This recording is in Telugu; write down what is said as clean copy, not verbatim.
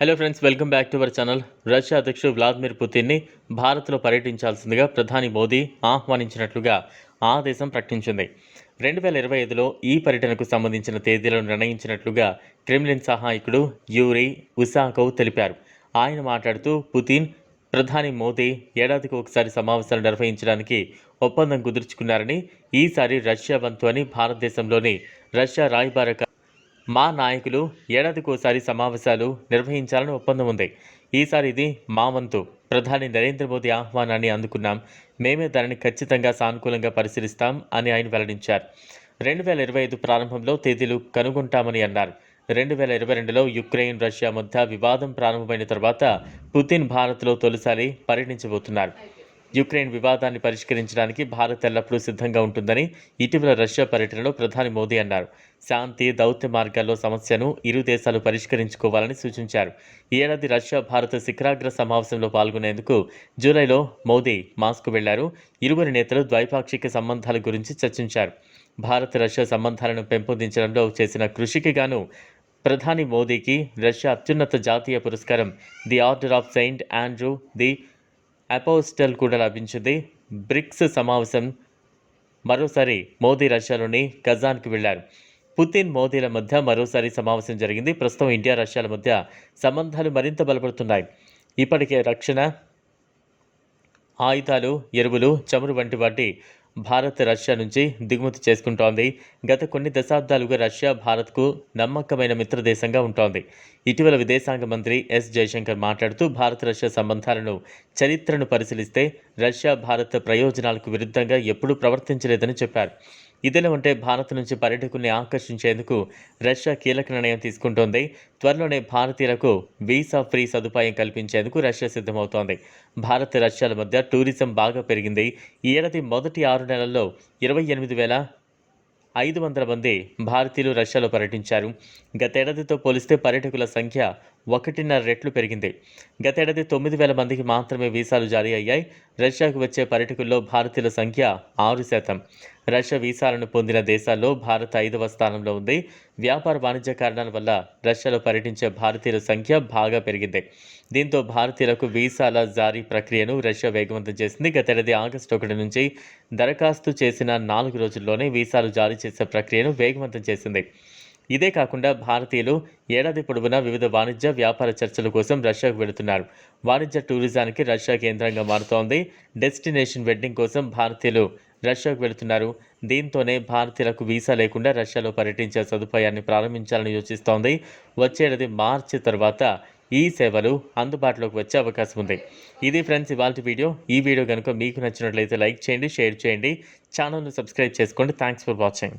Hello friends, welcome back to our channel. Russia అధ్యక్షుడు వ్లాదిమిర్ పుతిన్ని భారత్లో పర్యటించాల్సిందిగా ప్రధాని మోదీ ఆహ్వానించినట్లుగా ఆ దేశం ప్రకటించింది. 2025లో ఈ పర్యటనకు సంబంధించిన తేదీలను నిర్ణయించినట్లుగా క్రెమ్లిన్ సహాయకుడు యూరీ ఉసాకోవ్ తెలిపారు. ఆయన మాట్లాడుతూ, పుతిన్, ప్రధాని మోదీ ఏడాదికి ఒకసారి సమావేశాలు నిర్వహించడానికి ఒప్పందం కుదుర్చుకున్నారని, ఈసారి రష్యా వంతు అని భారతదేశంలోని రష్యా రాయబార మా నాయకులు ఏడాదికోసారి సమావేశాలు నిర్వహించాలని ఒప్పందం ఉంది. ఈసారి ఇది మా వంతు. ప్రధాని నరేంద్ర మోదీ ఆహ్వానాన్ని అందుకున్నాం. మేమే దానిని ఖచ్చితంగా సానుకూలంగా పరిశీలిస్తాం అని ఆయన వెల్లడించారు. 2025 ప్రారంభంలో తేదీలు కనుగొంటామని అన్నారు. 2022లో యుక్రెయిన్, రష్యా మధ్య వివాదం ప్రారంభమైన తర్వాత పుతిన్ భారత్లో తొలిసారి పర్యటించబోతున్నారు. యుక్రెయిన్ వివాదాన్ని పరిష్కరించడానికి భారత్ ఎల్లప్పుడూ సిద్ధంగా ఉంటుందని ఇటీవల రష్యా పర్యటనలో ప్రధాని మోదీ అన్నారు. శాంతి, దౌత్య మార్గాల్లో సమస్యను ఇరు దేశాలు పరిష్కరించుకోవాలని సూచించారు. ఈ ఏడాది రష్యా భారత శిఖరాగ్ర సమావేశంలో పాల్గొనేందుకు జూలైలో మోదీ మాస్కో వెళ్లారు. ఇరువురి నేతలు ద్వైపాక్షిక సంబంధాల గురించి చర్చించారు. భారత్ రష్యా సంబంధాలను పెంపొందించడంలో చేసిన కృషికి గాను ప్రధాని మోదీకి రష్యా అత్యున్నత జాతీయ పురస్కారం the order of Saint Andrew the apostle కూడా లభించింది. బ్రిక్స్ సమావేశం మరోసారి మోదీ రష్యాలోని కజాన్కి వెళ్లారు. పుతిన్, మోదీల మధ్య మరోసారి సమావేశం జరిగింది. ప్రస్తుతం ఇండియా, రష్యాల మధ్య సంబంధాలు మరింత బలపడుతున్నాయి. ఇప్పటికే రక్షణ, ఆయుధాలు, ఎరువులు, చమురు వంటి వాటి భారత్ రష్యా నుంచి దిగుమతి చేసుకుంటోంది. గత కొన్ని దశాబ్దాలుగా రష్యా భారత్కు నమ్మకమైన మిత్రదేశంగా ఉంటోంది. ఇటీవల విదేశాంగ మంత్రి ఎస్ జయశంకర్ మాట్లాడుతూ, భారత్ రష్యా సంబంధాలను చరిత్రను పరిశీలిస్తే రష్యా భారత్ ప్రయోజనాలకు విరుద్ధంగా ఎప్పుడూ ప్రవర్తించలేదని చెప్పారు. ఇదిలా ఉంటే భారత్ నుంచి పర్యాటకుల్ని ఆకర్షించేందుకు రష్యా కీలక నిర్ణయం తీసుకుంటోంది. త్వరలోనే భారతీయులకు వీసా ఫ్రీ సదుపాయం కల్పించేందుకు రష్యా సిద్ధమవుతోంది. భారత్, రష్యాల మధ్య టూరిజం బాగా పెరిగింది. ఈ ఏడాది మొదటి 6 నెలల్లో 28,500 మంది భారతీయులు రష్యాలో పర్యటించారు. గతేడాదితో పోలిస్తే పర్యాటకుల సంఖ్య 1.5 రెట్లు పెరిగింది. గతేడాది 9,000 మందికి మాత్రమే వీసాలు జారీ అయ్యాయి. రష్యాకు వచ్చే పర్యాటకుల్లో భారతీయుల సంఖ్య 6%. రష్యా వీసాలను పొందిన దేశాల్లో భారత్ 5వ స్థానంలో ఉంది. వ్యాపార, వాణిజ్య కారణాల వల్ల రష్యాలో పర్యటించే భారతీయుల సంఖ్య బాగా పెరిగింది. దీంతో భారతీయులకు వీసాల జారీ ప్రక్రియను రష్యా వేగవంతం చేసింది. గతేడాది ఆగస్టు 1 నుంచి దరఖాస్తు చేసిన 4 రోజుల్లోనే వీసాలు జారీ చేసే ప్రక్రియను వేగవంతం చేసింది. ఇదే కాకుండా భారతీయులు ఏడాది పొడవునా వివిధ వాణిజ్య, వ్యాపార చర్చల కోసం రష్యాకు వెళుతున్నారు. వాణిజ్య టూరిజానికి రష్యా కేంద్రంగా మారుతోంది. డెస్టినేషన్ వెడ్డింగ్ కోసం భారతీయులు రష్యాకు వెళుతున్నారు. దీంతోనే భారతీయులకు వీసా లేకుండా రష్యాలో పర్యటించే సదుపాయాన్ని ప్రారంభించాలని యోచిస్తోంది. వచ్చేడాది మార్చి తర్వాత ఈ సేవలు అందుబాటులోకి వచ్చే అవకాశం ఉంది. ఇది ఫ్రెండ్స్ ఇవాల్టి వీడియో. ఈ వీడియో కనుక మీకు నచ్చినట్లయితే లైక్ చేయండి, షేర్ చేయండి, ఛానల్ను సబ్స్క్రైబ్ చేసుకోండి. Thanks for watching.